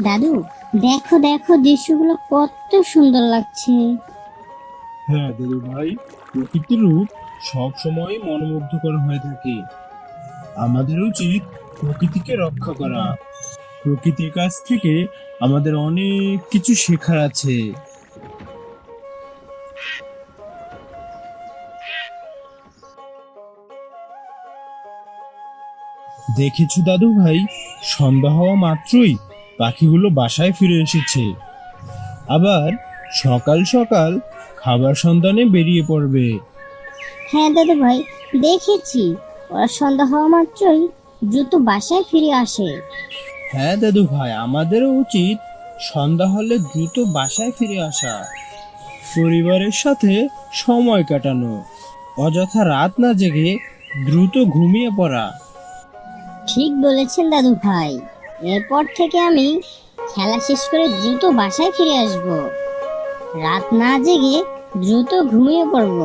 দাদু, দেখো দেখো দৃশ্যগুলো কত সুন্দর লাগছে। হ্যাঁ দাদু ভাই, প্রকৃতির রূপ সব সময় মনোমুগ্ধকর হয়ে থাকে। আমাদের উচিত প্রকৃতিকে রক্ষা করা। প্রকৃতির কাছ থেকে আমাদের অনেক কিছু শেখার আছে। দেখেছো দাদু ভাই, সন্ধ্যা হওয়া মাত্রই পাখিগুলো বাসায় ফিরে এসেছে। আবার সকাল সকাল খাবার সন্ধানে বেরিয়ে পড়বে। হ্যাঁ দাদু ভাই, দেখেছি ওরা সন্ধ্যা হওয়া মাত্রই দ্রুত বাসায় ফিরে আসে। হ্যাঁ দাদু ভাই, আমাদেরও উচিত সন্ধ্যা হলে দ্রুত বাসায় ফিরে আসা, পরিবারের সাথে সময় কাটানো, অযথা রাত না জেগে দ্রুত ঘুমিয়ে পড়া। ঠিক বলেছেন দাদু ভাই, এরপর থেকে আমি খেলা শেষ করে দ্রুত বাসায় ফিরে আসব, রাত না জেগে দ্রুত ঘুমিয়ে পড়ব।